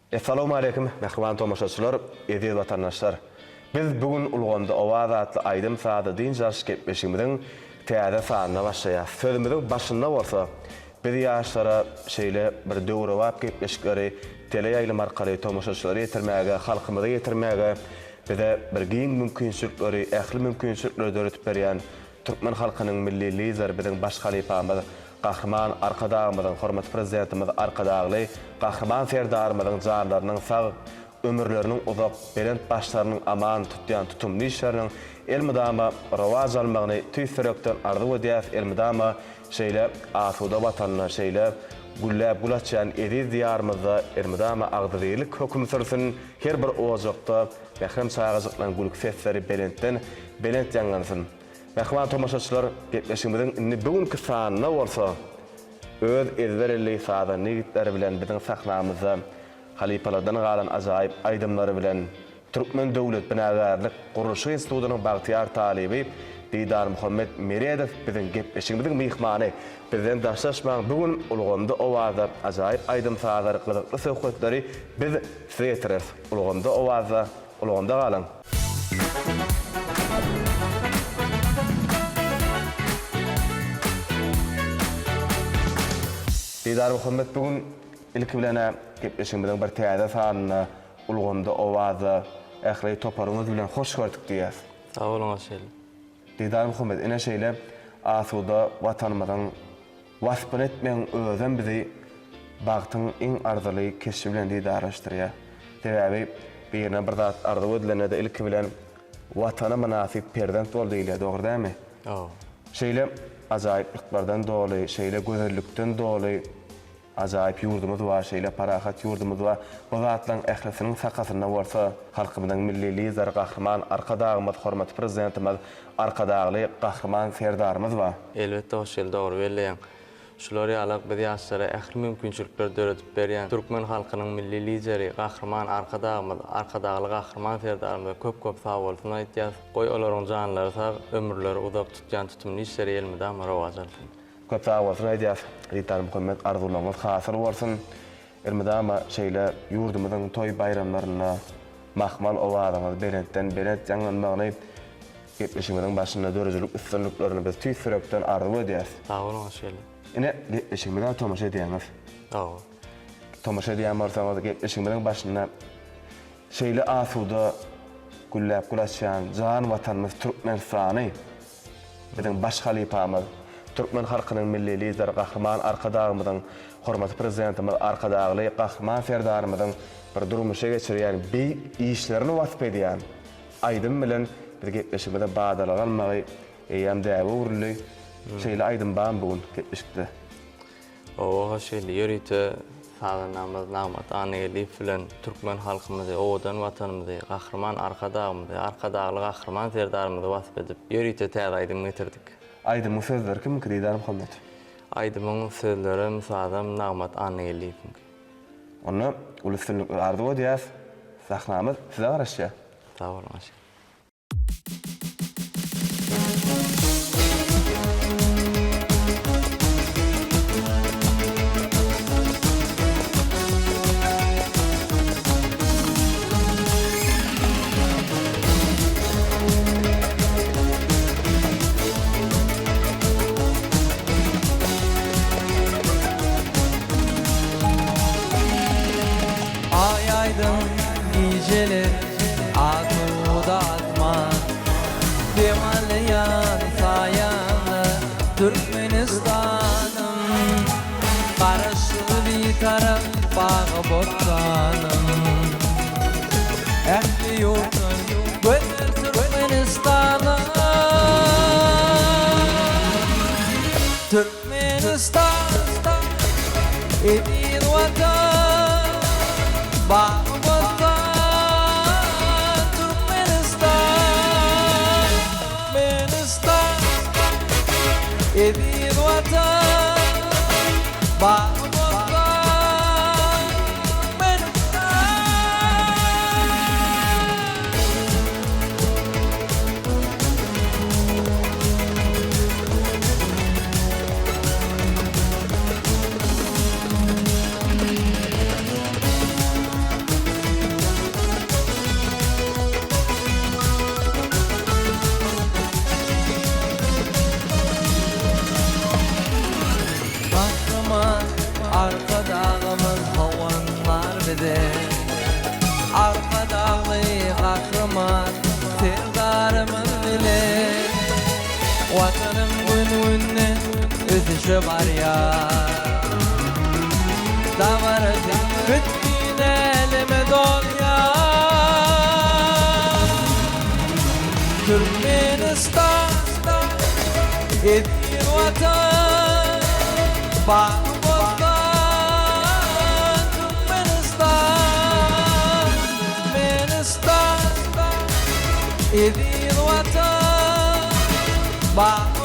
Assalamu alaykum, mehriban tomoşaçylar, ýa-da watandaşlar. Biz bugün Ulganda Owaza atly aýdym saada diň jarşy gepleşigimiziň täze sanyna başlaýar. Sözümizin başynda bolsa, biz ýaşlara şeýle bir döwre wagt gepleşikleri tele ýaýlym arkaly tomoşaçylary ýetirmäge, halkymyza ýetirmäge, bize bir giň mümkinçilikleri, ähli mümkinçilikleri döretip berýän Türkmen halkynyň milli lideri biziň baş halifamyz Kahraman arkadağımızın, hormat prezidentimiz arkadağlı, kahraman serdarımızın canlarının sağ ömürlerinin uzak, belent başlarının aman tutyan tutumlu işlerinin elmidama ravaz almağını tüysürekten arzu ediyaz, elmidama şeyle asuda vatanına şeyle güllab gulaçyan ediz diyarımızda elmidama ağdırıylık hüküm sürsünün her bir oğuzlukta ve hem sağızlıkla gülük sesleri belent yangansın. Mehriban tomoşaçylar, gepleşigimizin bugünkü sanyna bolsa, öz ezberli saada nigitleri bilen biziň sahnamyzda halipalardan galan ajaýyp aýdymlary bilen Türkmen döwlet binagarlyk gurulşy institutynyň bagtyar talibi Didar Muhammed Meredew biziň gepleşigimizin mihmany. Bizden daşlaşmaň bugün Ulganda Owaza ajaýyp aýdym saadary gyzykly söhbetleri biz size ýetirýäris. Ulganda Owaza, Ulganda galan. Didar Muhammed bugün ilk bilene gepleşigimizin bir täze sanyna Ulganda Owaza ähli toparyňyz bilen hoş gördük diýär. Sağ olun aşel. Didar Muhammed ene şeýle asuda watanymyzyň waspan etmeň özem bizi bagtyň iň arzuly keşi bilen didarlaşdyrýar. Sebäbi birine bir zat arzu edilende ilk bilen watana münasip prezident boldy diýilýär, dogry dämi? Şeýle ajaýyplyklardan doly, şeýle gözellikden doly ajaýyp ýurdumyz var, şeýle parahat ýurdumyz var. Bu zatlaryň ählisiniň sakasyna bolsa, halkymyzyň milli lideri Kahraman arkadağymyz, hormat prezidentimiz arkadağly Kahraman serdarymyz var. Elbetde hoşel dogry belleýän. Şolary alak biz ýaşlara ähli mümkinçilikler döretip berýän Türkmen halkynyň milli lideri Kahraman arkadağymyz, arkadağly Kahraman serdarymyz köp sag bolsun aýtýar. Goý olaryň janlary sag, ömürleri uzak tutýan tutumly işleri elmidam rawaz alsyn. Köp sag bolsun aýdýar. Didar Muhammed arzularymyz hasır bolsun. Elmidama şeýle ýurdumyzyň toý bayramlaryna mahmal owaryňyz belent ýanganmagyny gepleşigimiziň başynda dörejilik üstünliklerini biz tüýsürekden arzu edýäris. Sag olun aşel. Ine gepleşigimizden tomaşa edýäňiz. Tomaşa edýän bolsaňyz gepleşigimiziň başynda şeýle asuda güllap gulaçýan jan watanymyz Türkmenistany biziň baş halifamyz Türkmen halkynyň milli lideri Kahraman arkadağymyzyň hormat prezidentimiz arkadağly Kahraman serdarymyzyň bir durmuşa geçirýän bir işlerini wasp edýän aýdym bilen bir gepleşigimizde badalagan magy eýem däwe urly şeýle aýdym ban bugün gepleşikde. Hoşel ýörite saýlanamyz Nagmat Anyýely bilen Türkmen halkymyzy, owadan watanymyzy, Kahraman arkadağymyzy, arkadağly Kahraman serdarymyzy wasp edip ýörite täze aýdym getirdik. Aýdym sözler kim Didar Muhammed? Aýdymyň sözleri mysadam Nagmat Anyýely. Onu uluslararası arzu edýäs. Sahnamyz size garaşýar. Sağ olun aşel. Geceler asuda atma Demalayan sayanı Türkmenistan'ım Karşı bir taraf bağı bottanım Ehli yurtun güzel Türkmenistan'ım Türkmenistan edin vatan bağı Edin vatan, bağı vatan, Menistan. vatanım gün ötüşü var ya. Davarı bütün elime dol ya. Türkmenistan edir vatan, bağımızdan Türkmenistan edir vatan, bağımızdan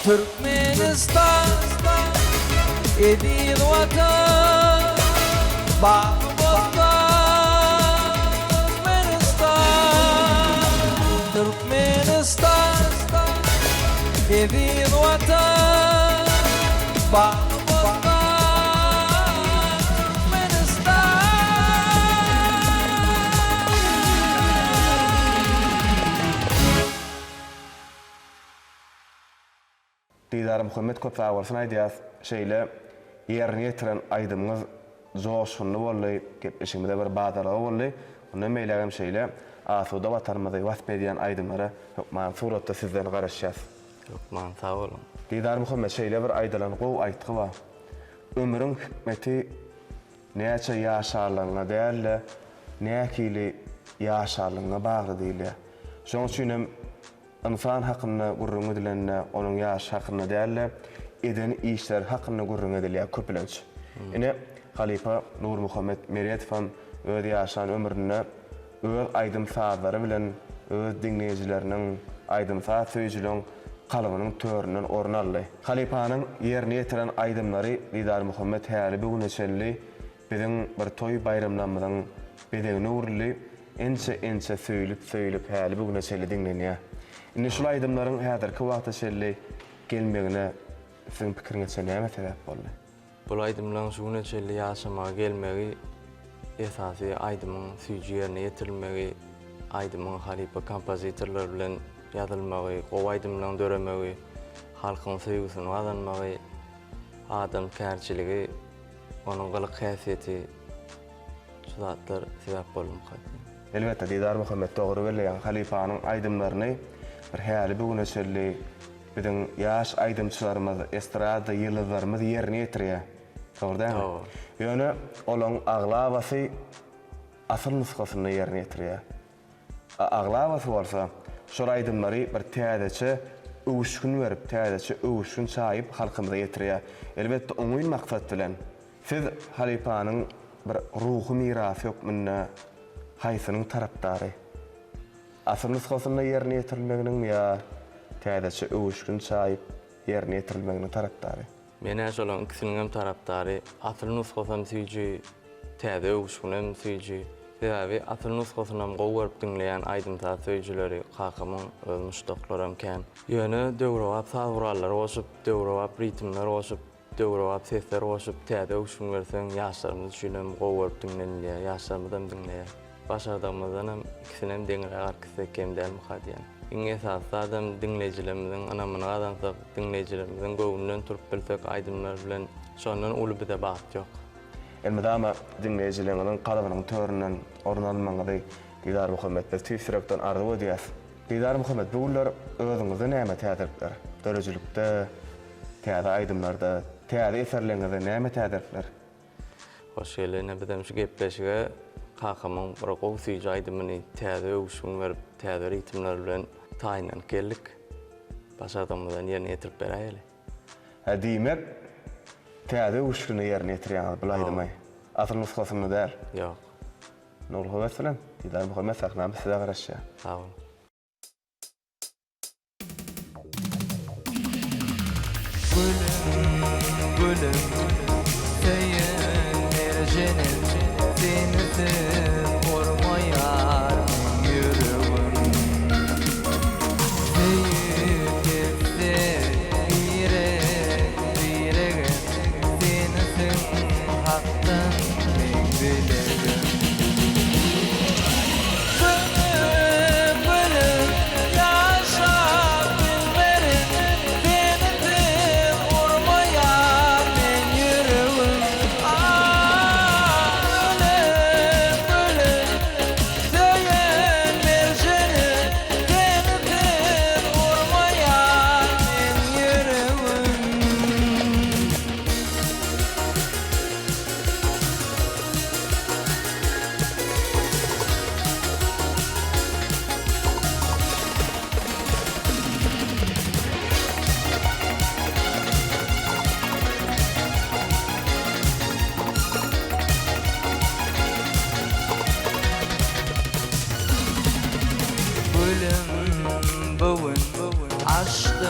Türkmenistan edir vatan, bağımızdan Türkmenistan edir vatan, bağımızdan Didar Muhammed köp sağolsun aýdýas şeýle ýerine ýetiren aýdymyň joşgyny boldy, gepleşigimizde bir badaragy boldy. Onda meýlegem şeýle asuda watanymyzy wasp edýän aýdymlara hukman suratda sizden garaşýas. Hukman sağ olun. Didar Muhammed şeýle bir aýdalan gowy aýtgy bar. Ömrüň hikmeti näçe ýaşarlygyna dälle, näkili ýaşarlygyna bagly diýilýär. Şoň üçin insan hakkında gurrun edilenle, onun yaş hakkında değerli, eden işler hakkında gurrun edilýär köpülenç. Ine Halipa Nur Muhammed Meretfan öde yaşan ömrüne öz aydym saatları bilen öz dinleyijileriniň aydym saat söýjüleň kalybynyň töründen orun aldy. Halipanyň ýerine ýetiren aydymlary Didar Muhammed häli bugüne çelli biziň bir toy bayramlarymyzyň bedegine urly ençe söýülip häli bugüne çelli dinlenýär. Indi şol aydymlaryň häzirki wagtda şelli gelmegine siziň pikiriňizçe näme sebäp boldy? Bu aydymlaryň şuna çelli ýaşamaga gelmegi esasy aydymyň süýji ýerine ýetirilmegi, aydymyň halipa kompozitorlar bilen ýazylmagy, o aydymlaryň döremegi, halkyň söýgüsini gazanmagy, adam kärçiligi, onuň galyk häsiýeti şu zatlar sebäp bolmagy. Elbetde Didar Muhammed dogry belleýän halipanyň aydymlaryny bir häli bugüne çelli biziň ýaş aydymçylarymyz, estrada ýyldızlarymyz ýerine ýetirýär. Dogrydymy? Ýöne olaň aglabasy asyl nusgasyny ýerine ýetirýär. Aglabasy bolsa, şol aydymlary bir täzeçe öwüşgün berip, täzeçe öwüşgün çaýyp halkymyza ýetirýär. Elbetde oňuň maksat bilen siz halipanyň bir ruhy mirasy ýokmyna haýsynyň tarapdary. Asyl nusgasyny ýerine ýetirilmeginiň ýa täzeçe öwüşgün çaýyp ýerine ýetirilmeginiň tarapdary. Men şolaň ikisiniň hem tarapdary. Asyl nusgasam süýji, täze öwüşgünem süýji. Sebäbi asyl nusgasyny gowy dinleýän aydym ta söýjileri hakymyň öz muşdaklarym kän. Ýöne döwrewap sagurallar oşup, döwrewap ritmler oşup, döwrewap sesler oşup, täze öwüşgün berseň ýaşlarymyz şunem gowy dinlenýär, ýaşlarymyzdan dinleýär. Başardığımızdan hem ikisini hem deňre arkasy kemdäl muhadiýan. Iň esasy adam dinleýijilerimiziň anamyny gazansak, dinleýijilerimiziň göwünden turup bilsek aydymlar bilen şondan uly bide baht ýok. Elmedama dinleýijileriniň kalybynyň töründen orun almagy Didar Muhammed tüýsürekden ardy edýär. Didar Muhammed bular özüňizde näme täzirler? Dörejilikde, täze aydymlarda, täze eserleriňizde näme täzirler? Hoş gelene bidem şu gepleşige hakymyň bir gowy süýji aydymyny täze öwüşgün berip, täze ritmler bilen taýynan geldik. Başardığımızdan ýerine ýetirip beräýeli. Diýmek täze öwüşgüni ýerine ýetirýän bu aydymy. Asyl nusgasyny däl. Ýok. Nur Howeslen, Didar Muhammed saknamy size garaşýar. Sağ olun. Gülüm seyin erjenin denizin kormayar yüreğim Büyük etsin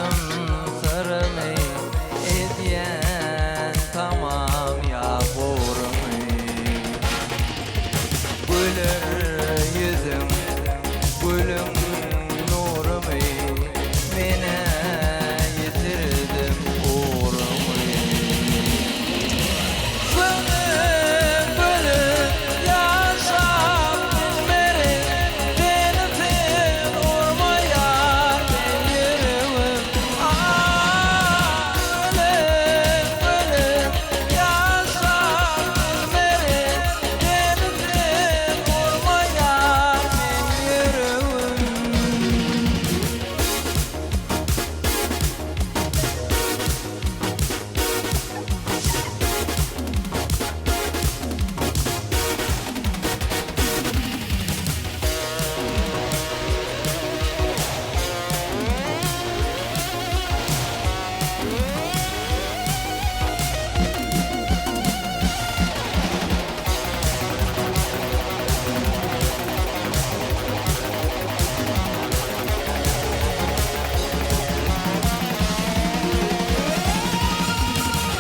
başım sırrımı ediyen tamam ya vurmu. Gülür yüzüm, gülüm nurumu, mene yitirdim uğrumu. Gülüm gülüm yaşam bilmeri, beni sen urmaya ben yürüvüm. Gülüm gülüm yaşam bilmeri, beni sen urmaya ben yürüvüm.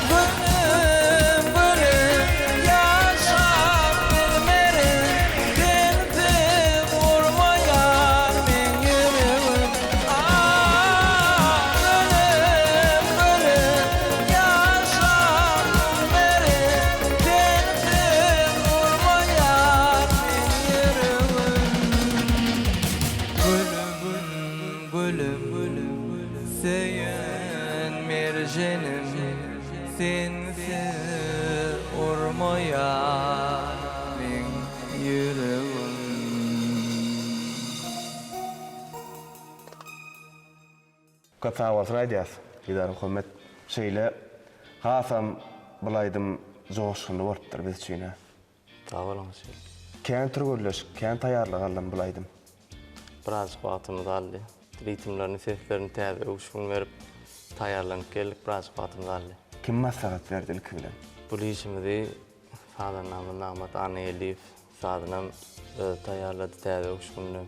Gülüm gülüm yaşam bilmeri, beni vurmaya ben yürüvüm. Gülüm gülüm yaşam bilmeri, beni vurmaya ben yürüvüm. Gülüm gülüm seyen mercenim, sensiz urmaya ben yürüvüm. Köpä bolsun aýdýas. Gidar Muhammed şeýle hasam bulaydım joşgunly bolupdyr biz üçin. Sağ olun. Kän türgürleş, kän taýýarlyk aldan bulaydım. Biraz wagtymyz aldy. Ritimlerini, seslerini täze uşgun berip taýýarlanyp geldik, biraz wagtymyz aldy. Kim maslahat berdi ilki bilen? Bu işimizi sadanam Namat Ana Elif sadanam taýýarlady täze uşgunly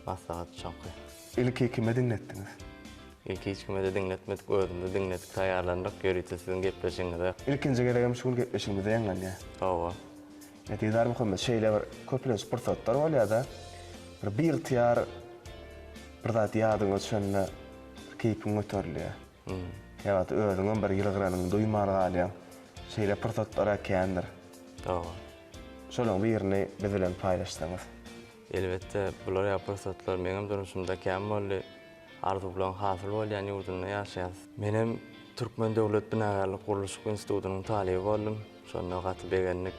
maslahat çaky. İlki kime dinletdiňiz? İlki hiç kime de dinletmedik, özümde dinledik, taýýarlandyk, görýärsiz sizin gepleşiňize. İlkinji geregem şol gepleşigimize ýaňlan ýa. Owa. Gidar Muhammed şeýle bir köplen sportlar bolýar-da. Bir tiyar bir zat ýadyňa düşende keypin göterilýär. Evet, özüňem bir ýylgyranyň duýmaly galýan. Şeýle pursatlara kändir. Owa. Şolaň birini biz bilen paýlaşsaňyz. Elbette bular ýapursatlar meňem durmuşymda käm boldy. Arzu bilen hasyl bolýan ýurdumda ýaşaýas. Menem Türkmen Döwlet Binagarlyk Guruluş Institutynyň talyby boldum. Şonda gaty begenlik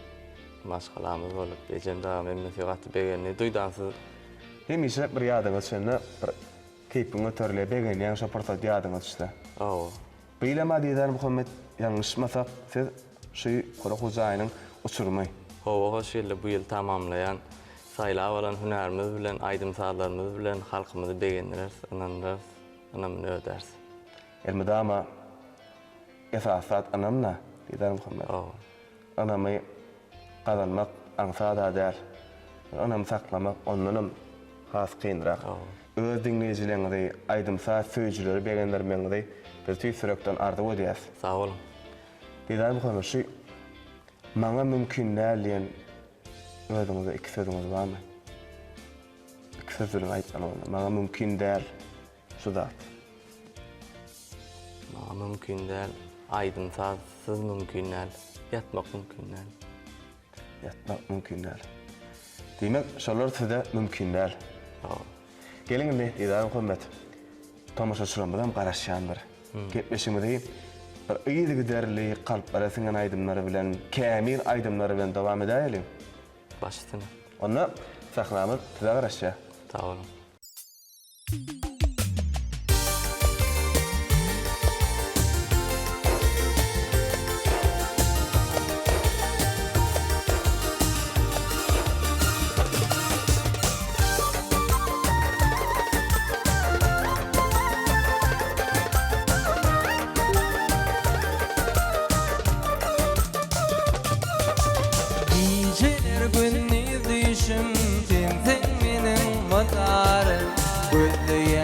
maşgalamyz bolup, ejem dagam emnesi gaty begenlik duýdansyz. Hemişe bir ýadyňa düşende bir keypin göterilýär begen ýa-da pursat ýadyňa düşdi. Owa. Beýlema diýär Muhammed ýalňyşmasak siz şu Kara Hojaýynyň uçurmy. Owa şeýle bu ýyl tamamlayan saýlap alan hünärimiz bilen, aýdym saatlarymyz bilen halkymyzy begenler, ananlar, anamyny ödärs. Elmedama esasat anamna diýär Muhammed. Owa. Anamy kazanmak aňsada däl. Anamy saklamak ondanam has kynrak. Öz dinleýijilerinizi aýdymsa söýjüleri begenler meňde biz tüýsürekden ardy bolýas. Sağ olun. Diýär Muhammed şu maňa mümkin näliýen özüňize iki sözüňiz barmy? İki sözüňi aýtsan onda. Maňa mümkin däl şu zat. Maňa mümkin däl, aýdym siz mümkin däl, ýatmak mümkin däl. Ýatmak mümkin däl. Diýmek, şolar size mümkin däl. Owa. Geliňi diýär Muhammed. Tamaşaçylarymyzdan garaşýan bir. Gepleşigimizi bir ýygy derli kalp arasyndan aýdymlary bilen, kämil aýdymlary bilen dowam edäýelim. Başysyna. Onda saklamyz size garaşýar. Sağ olun. Geceler gündüz düşüm, sen menin vatarım. Gözlüğe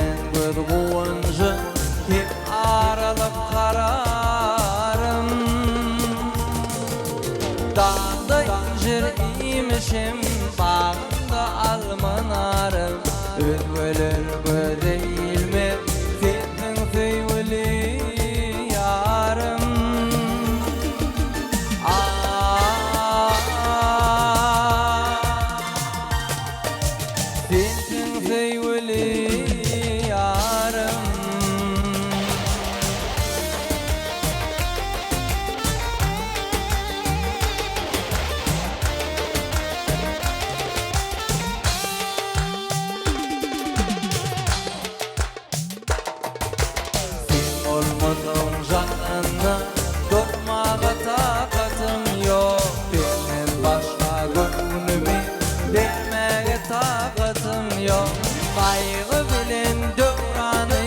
sevgili yarım. Sensin sevgili yarım. Sen olmadın canına, durmağa takatım yok. Benden başka gönlümü vermeye takatım yok. Kaygı bilen dövranı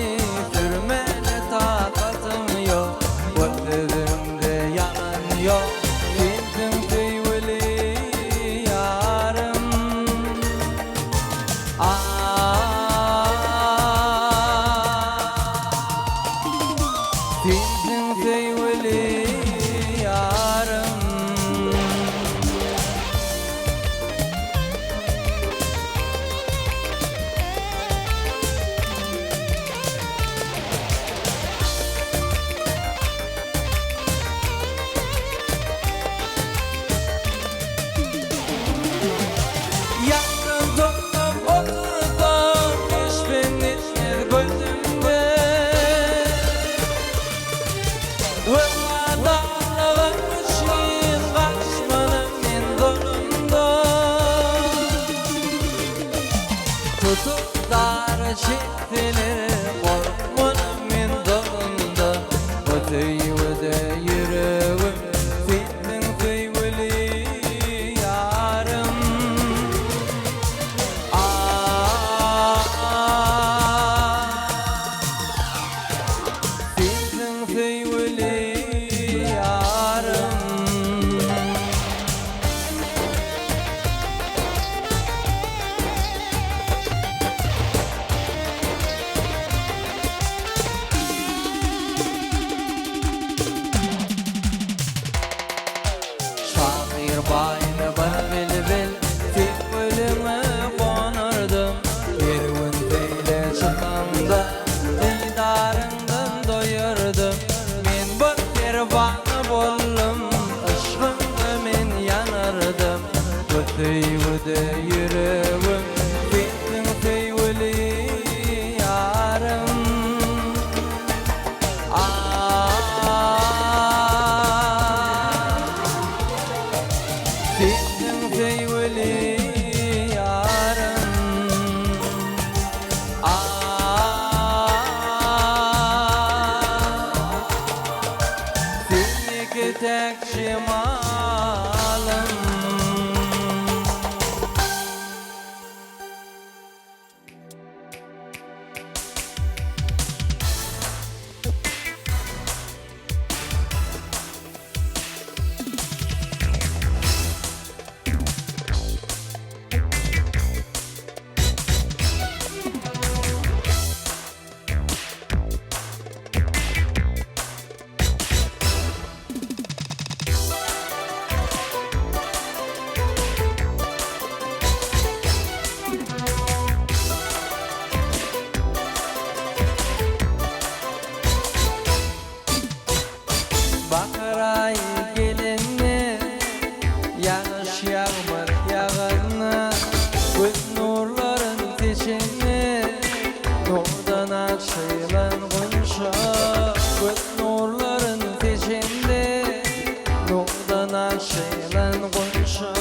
sürmeye takatım yok. Bu sözümde yalan yok. Sensin sevgili yarım. Sensin sevgili yarım. Yakın tutup oturdum hiçbir gözümde. Ve adamlığım için kaçmanın en zorunda. Tutup dar çektiler korkmanın en zorunda. Öteyde yüreğim sensin sevgili yarım. Sensin sevgili yarım. Şair bayını bana bil sevgilime konardım. Bir gün böyle çıkanda didarından doyurdum. Men bir kervanı boldum, aşkınla men yanardım. Öteyde yüreğim sensin sevgili yarım. Sensin sevgili yarım. Seni tek cemalım. Bakıray gelinne, yağış yağmur yağanna, göz nurların teşenne, nurdan açılan günşa. Göz nurların teşenne, nurdan açılan günşa.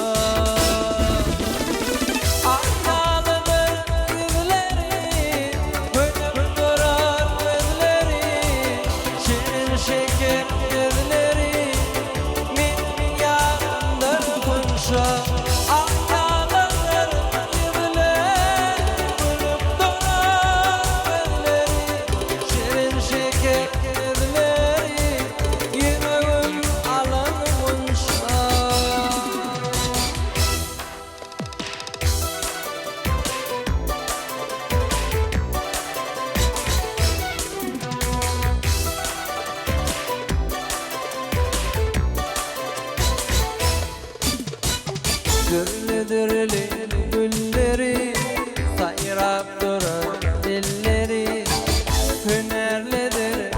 Aknalıdır gözleri, gönül durar gözleri, şirin şeker gözleri, benim yanımdır kunşa. Aknalıdır gözleri, gönül durar gözleri, şirin şeker gözleri, yüreğim alan kunşa. Dürlü dürlü gülleri, sayrap durur dilleri, hünerlidir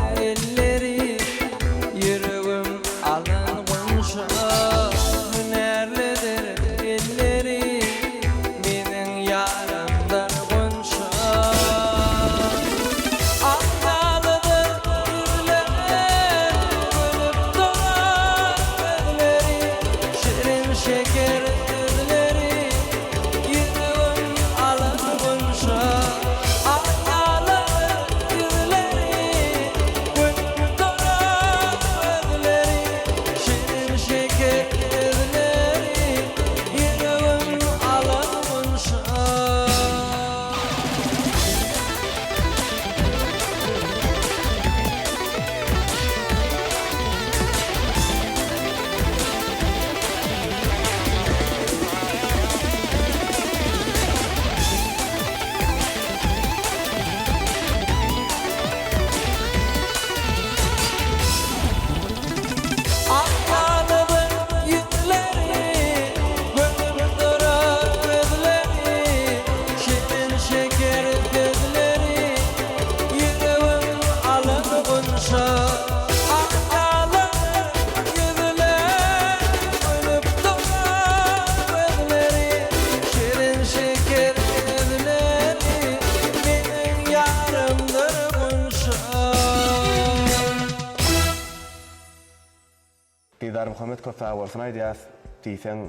Didar Muhammed köpä bolsun aýdýas, diýsen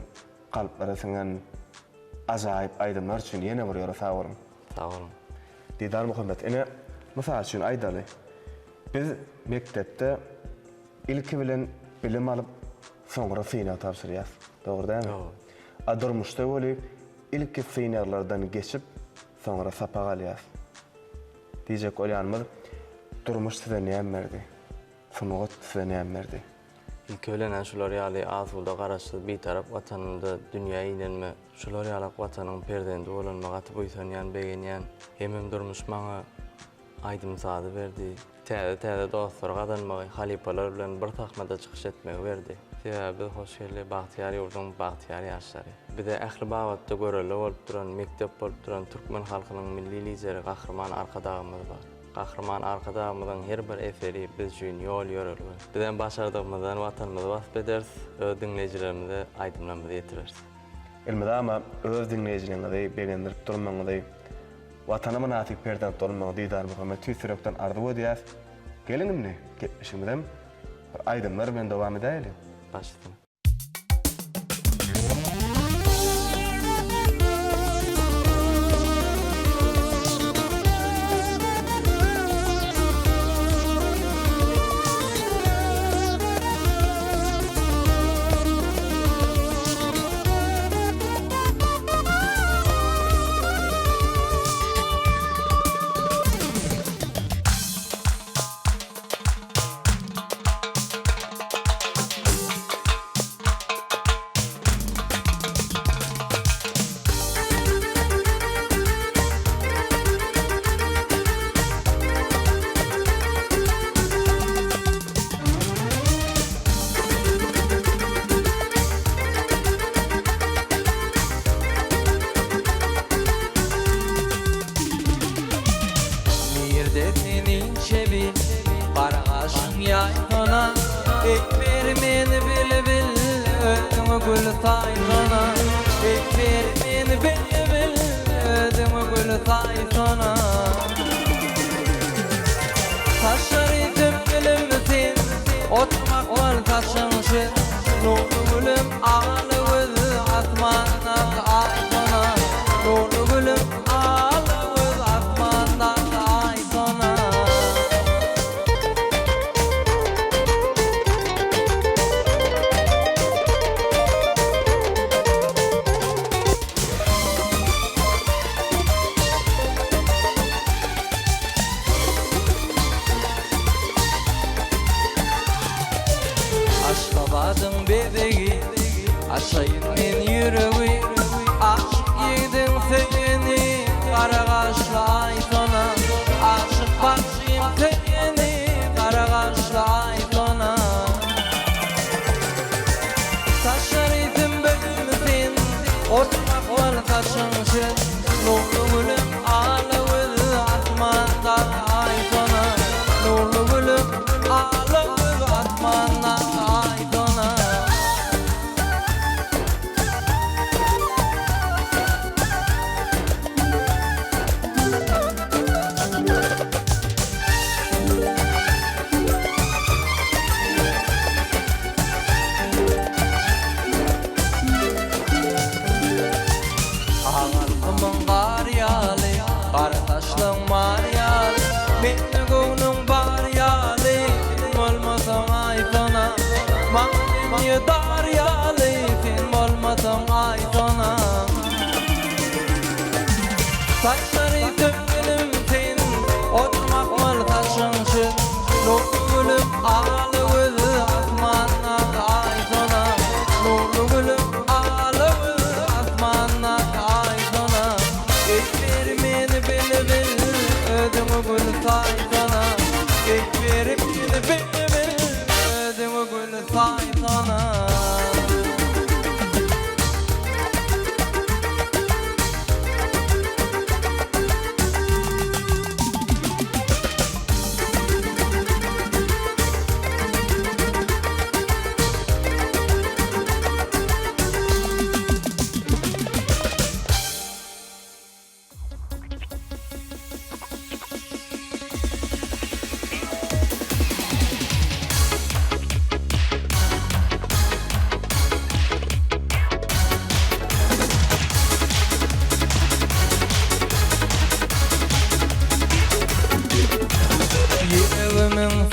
kalplara siňen ajaýyp aýdymlar üçin ýene bir ýere sag bolun. Sağ olun. Didar Muhammed, ine mysal üçin aýdaly. Biz mektepde ilki bilen bilim alyp soňra synaw tapşyrýas. Dogry dämi? Doğru. Adurmuşda bolup ilki synawlardan geçip soňra sapak alýas. Diýjek bolýanmyr, durmuş size näme berdi? Sunugat size näme berdi? İlk ölen şular ýaly azulda garaşdy bir tarap watanynda dünýä ilenme. Şular ýaly watanyň perdendi bolanmagy boýsanýan begenýän hemem durmuş maňa aýdym sady berdi. Täze dostlar gadanmagy halipalar bilen bir takmada çykyş etmegi berdi. Sebäbi hoşgörli bagtyar ýurdun bagtyar ýaşlary. Bir de ähli bagatda göreli bolup duran, mektep bolup duran türkmen halkynyň milli lideri Gahrman Arkadagymyz bar. Gahrman Arkadagymyzyň her bir eseri biz üçin ýol ýörelgi. Bizden başardygymyzdan watanymyzy wasp ederiz, öz dinleýijilerimize aýdymlamagy ýetireriz. Elmedama öz dinleýijilerinizi begendirip durmaňyzy, watanyma natyk perden dolmagy Didar Muhammed tüýsürekden ardy edýär. Gelinimni, geçmişimden bir aýdymlar bilen dowam edäýeli. Başladım.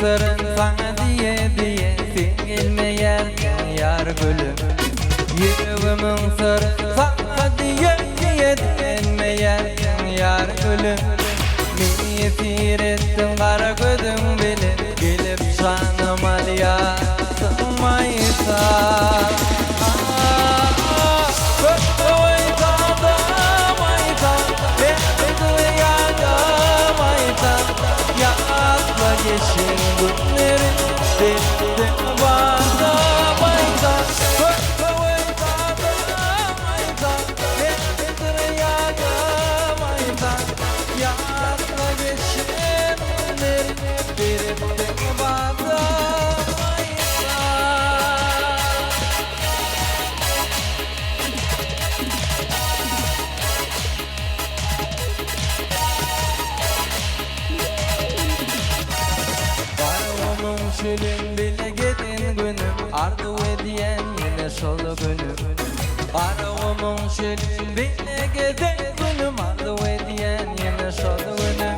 sırrın sana diye Bilmeyerken yar gülüm Yüreğimin sırrı sana diye Bilmeyerken yar gülüm Beni esir ettin kara gözüm bilip Gelip canım al ya Sığmaysa Yeşil günlerin Deli bağda mayda Mayda mayda Nedir yaga mayda Yağla yeşil günlerin Deli bağda mayda Şölün bile gidin günüm Ardu ediyen yine şolu günüm Arağımın şölün bile gidin günüm Ardu ediyen yine şolu günüm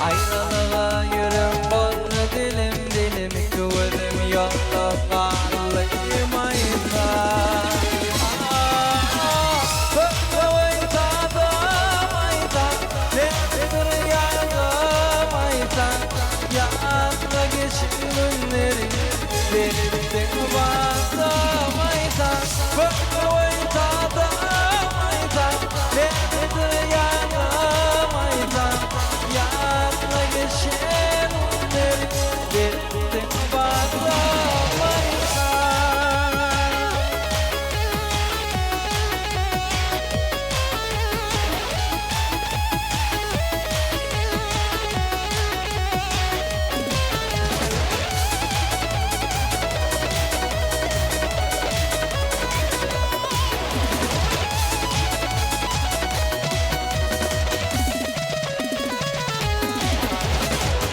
Ayrılığa yürüm bozdu dilim iki gözüm yokta karlıyım ayda Günlerin Derinde kuvvata mayta Bakmayta da mayta Nedir yana mayta Yatla geçen günlerin Derinde kuvvata mayta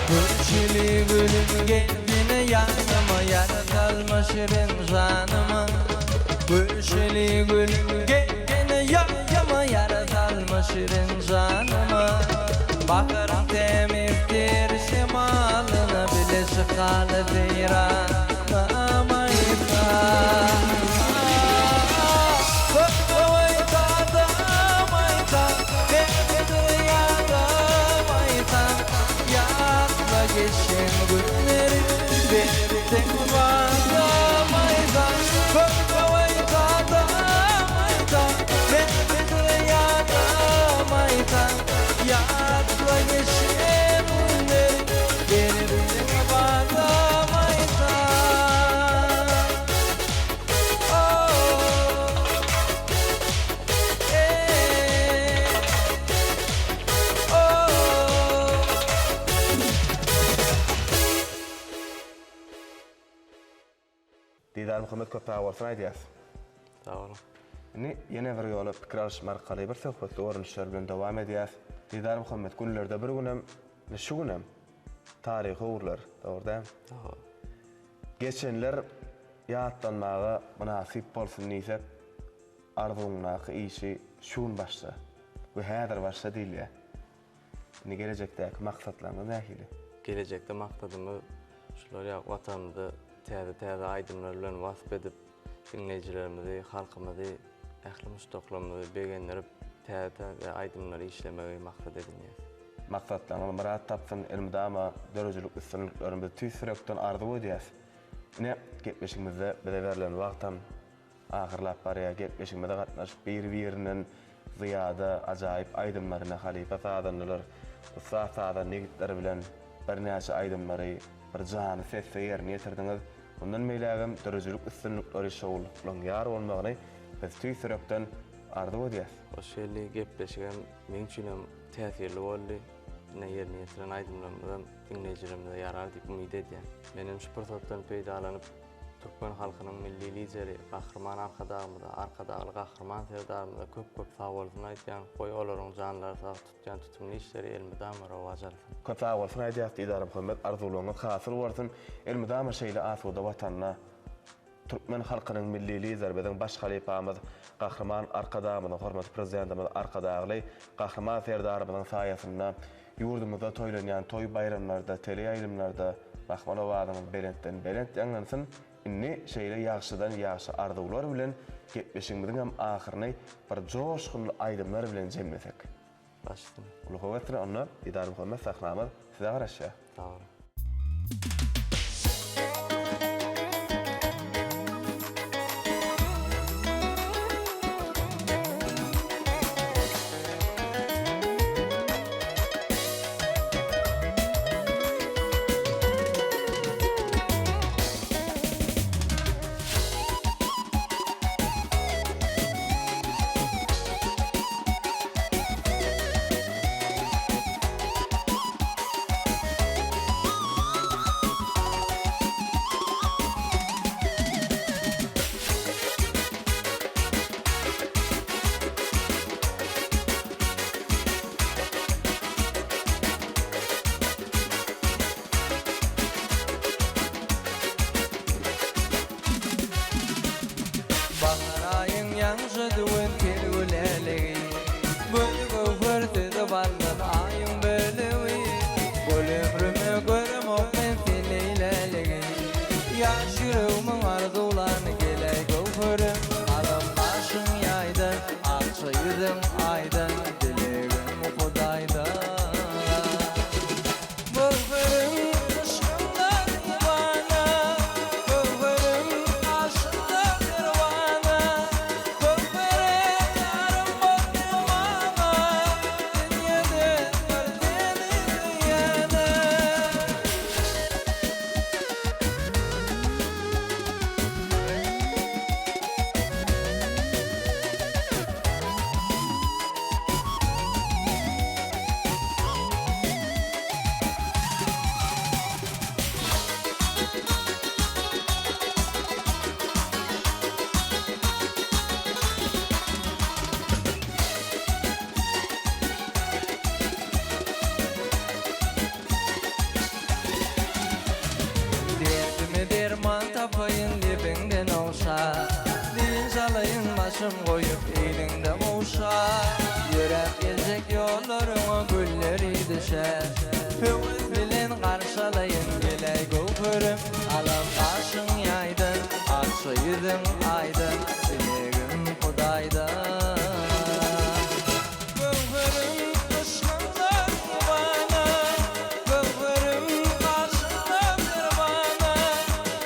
Gülçili gülüm geldine yanıma Yaratalma şirin canıma Gülçili gülüm geldine yanıma Yaratalma şirin canıma Bakarım temizdir şimalına Bile şıkalı zeyran Amayta Geçen günlerin Derinde kuvvata mayda Bakmayta da mayda Nedir yana mayda Yatla geçen günlerin Derinde kuvvata mayda Didar Muhammed köpäge bolsa aýdýas. Sağ olun. Ýene bir ýoly pikir alşyp arkaly bir söhbetde görünüşler bilen dowam edýäs. Didar Muhammed günlerde bir günem, şu günem taryhy uğurlar, dogry. Geçenler ýatlanmaga münasip bolsun diýsek, arzuňnaky işi şuň başla. Bu häzir başla diýilýär. Ne gelecekdäki maksatlaryňyz nähili? Gelecekde maksadymy şular ýa watanymyzy täze aýdymlar bilen wasyp edip dinleýijilerimizi, halkymyzy, ähli mustaqlamyzy begenlerip täze aýdymlary işlemegi maksat edinýär. Maksatlaryňyz murat tapsyn ilmdama dörejilik üstünliklerimizi tüýsürekden ardy edýäs. Ne gepleşigimizde bize verilen wagtam ahyrlap barýar, gepleşigimizde gatnaşyp bir-biriniň zyýada ajaýyp aýdymlaryna halipa sadanlar, usta sadan negitleri bilen bir näçe aýdymlary bir jany sesle ýerine ýetirdiňiz. Bundan meýlägem dörejilik üstünlikleri şowluklan ýar bolmagyny biz tüýsürekden ardy edýäs. O şeýle gepleşigem men üçin täsirli boldy. Ne ýerine ýetiren aýdymlarymdan dinleýijilerimize ýarar diýip umyt edýär. Menem şu pursatdan peýdalanyp Türkmen halkynyň milli lideri, gahrman arkadagy gahrman serdarymyza köp sag bolsun aýtýan, goý olaryň janlary sag tutýan tutumly işleri elmidam rawajalsyn. Köp sag bolsun aýdýar Didar Muhammed, arzularyňyz hasyl bolsun. Elmidam şeýle asuda watanyna Türkmen halkynyň milli lideri biziň baş halifamyz, gahrman arkadagymyň hormatly prezidentimiz arkadagy gahrman serdarymyzyň saýasynda ýurdumyzda toýlanýan toý bayramlarda, tele ýaýlymlarda Rahman o adamın belentten belent ýanlansyn, inni şeýle ýagşydan ýagşy arzuwlar bilen gepleşigimiziň hem ahyryny bir joşgul aýdymlar bilen jemlesek. Başladım. Ulugawatry onlar Idar Muhammed Sahnamaz size garaşa. Doğru. Baharayın yansıdığın kelgüleli Bölgü fırtıdı baldan ayın bölüvi Bol ömrümü görüm o ben fileyleli Yaşırımın arzularını geley göfürüm Alım başın yaydan, akşayıdım aydan Dileğim Kudaydan Göfürüm ışkımdan bana Göfürüm aşkından dervana Göfürüm yarım bakım bana Dünyada gördüğünü yana Derdime derman tapayın dibinden olsa Dilin salayın başım koyup eylinde olsa Yürek gezecek yollarıma gülleri düşer Hüvüz bilen karşılayın geley göfürüm Alam başın yaydın, akşayıdın aydın Dileğim Kudaydan Göfürüm ışkımdan bana Göfürüm karşıdan bana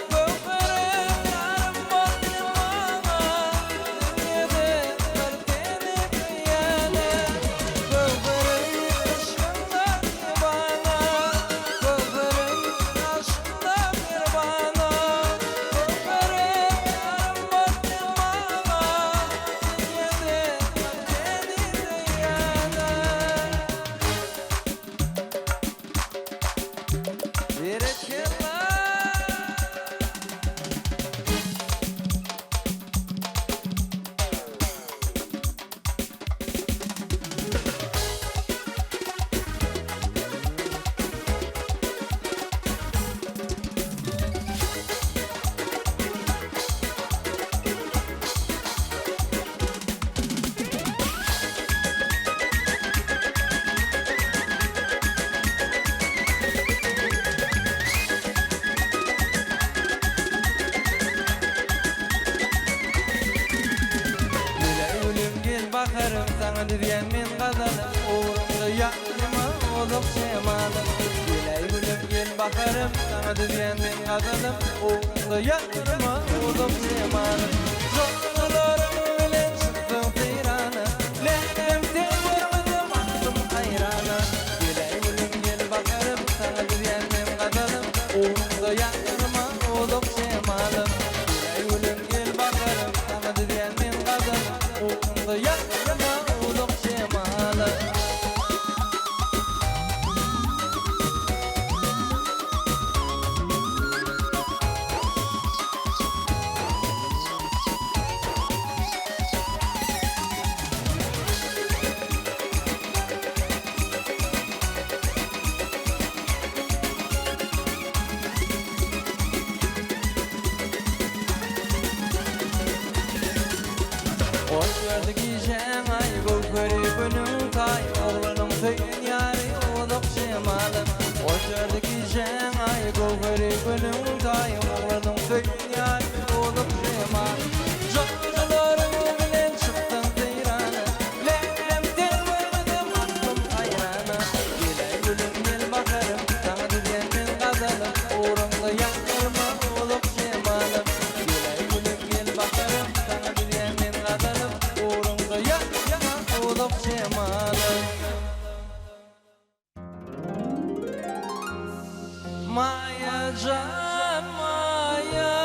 Göfürüm yarım bakım bana Dünyada gördüğünü yana Göfürüm ışkımdan bana Göfürüm karşıdan bana Göfürüm yarım bakım bana Dünyada gördüğünü yana Bir etkiler Yüreğim gel bakarım sana diyen min kazanım Uğrumda yaklıma olup semalım Yüreğim gel bakarım sana diyen min kazanım Uğrumda yaklıma olup semalım Zorlularım bilen çıktım tirana Lehtem tek vurmadım aklım hayrana Yüreğim gel bakarım sana diyen min kazanım Uğrumda yaklıma olup semalım Yüreğim gel bakarım sana diyen min kazanım Uğrumda yaklıma olup semalım Hoş gördük işen ay gökleri günün tay Oğlanın tüyün yari olup semalım Hoş gördük işen ay gökleri günün tayım oğlanın söyleyən olup şeman Canlıların bilen çıktın zeyrana Lem telverdim aklım hayrana Gel gülüm gel bakarım sana düzenmin kazanım Uğrunda yakılma olup şemanım Gel gülüm gel bakarım sana düzenmin kazanım Uğrunda yakılma olup şemanım Maya can maya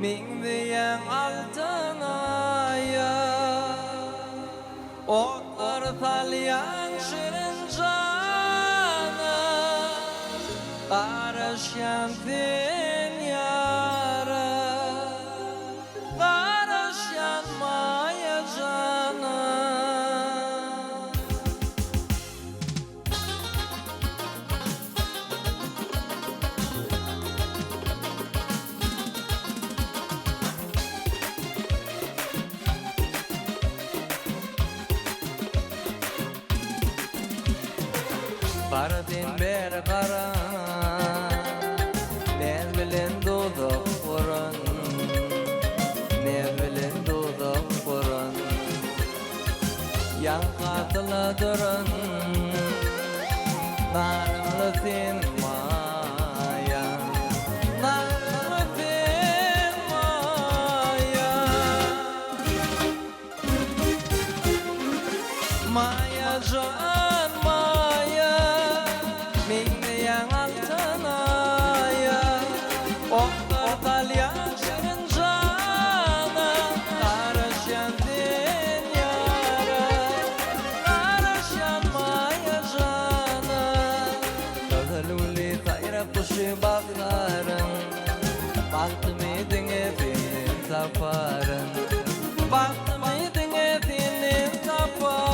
Min diyen altın aya Otlar salyan şirin cana Karışyan din yara Karışyan maya cana Bardin ber kara Ne bilen duduk kurun Ne bilen duduk kurun Yan katıla durun Narımlı sen maya Narımlı sen maya Maya can maya Min diyen altın aya Otlar dalyan şirin cana Karışyan din yara Karışyan maya cana Kızıluli sayra kuşu bakarın Baktım edin efendim safarın Baktım edin efendim safarın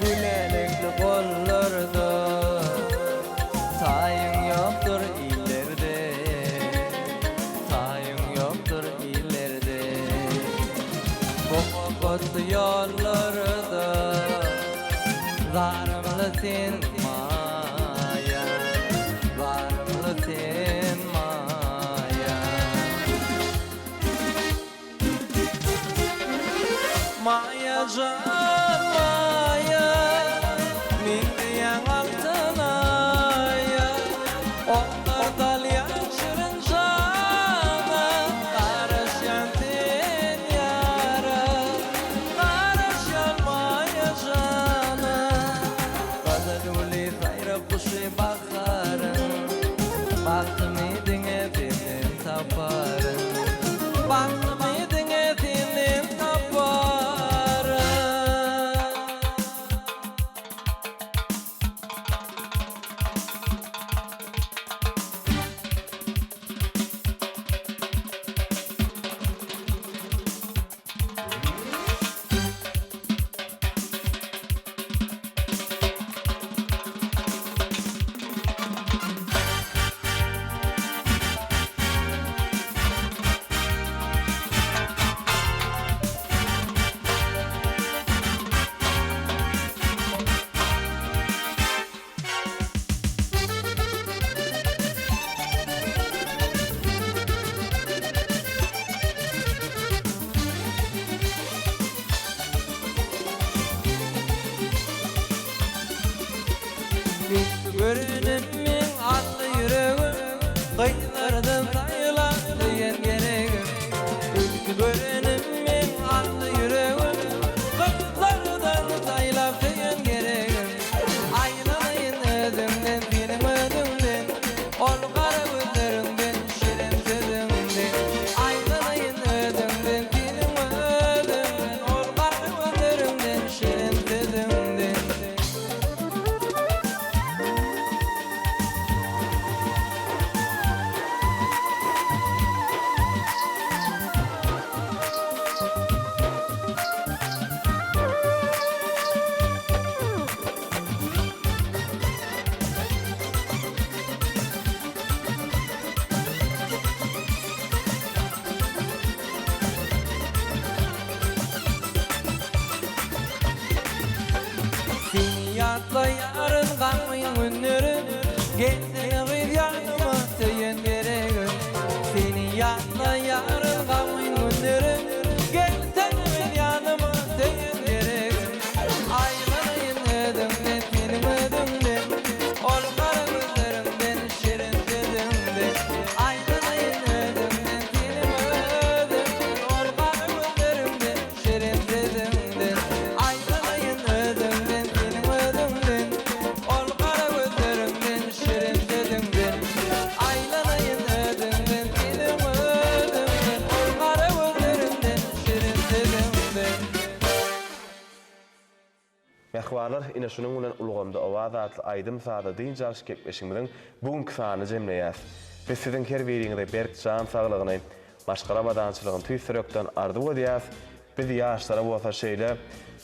Gülelikli kollarda Tayın yoktur illerde Tayın yoktur illerde Kokotlu yollarda Zarımlı sen maya Zarımlı sen maya Maya can maya Min diyen altın aya Otlar dalyan şirin cana Karışyan din yara Karışyan maya cana Kızıluli sayra kuşu bakarın Baktım edin efendim taparın Baktım edin efendim taparın Merhabalar, ine şunun bilen Ulgamda Owaza adly aýdym sada diň jarş gepleşigimiň bugünkü sany jemleýär. Biz siziň her biriňizde berk can saglygyny, başgara badançylygyny tüýsürekden ardy bolýar. Biz ýaşlara bolsa şeýle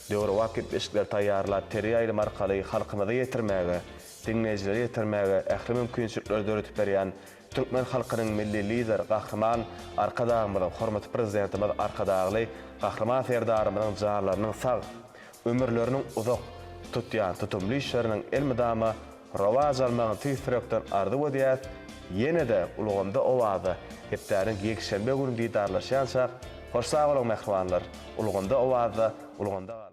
döwre wagt beşikler taýýarlap teri aýlym arkaly halkymyza ýetirmäge, dinleýijilere ýetirmäge ähli mümkinçilikler döretip berýän Türkmen halkynyň milli lider, gahrman, arkadagymyň hormat prezidentimiz arkadagly gahrman serdarymyň jarlarynyň sag ömürlerinin uzak tutyan tutumlu işlerinin elmidama ravaz almağın tüyfrekten ardı bodiyat yine de Ulgamda Owaza heptarin yekşembe günü didarlaşansak hoş sağ olun mehribanlar Ulgamda Owaza Ulgamda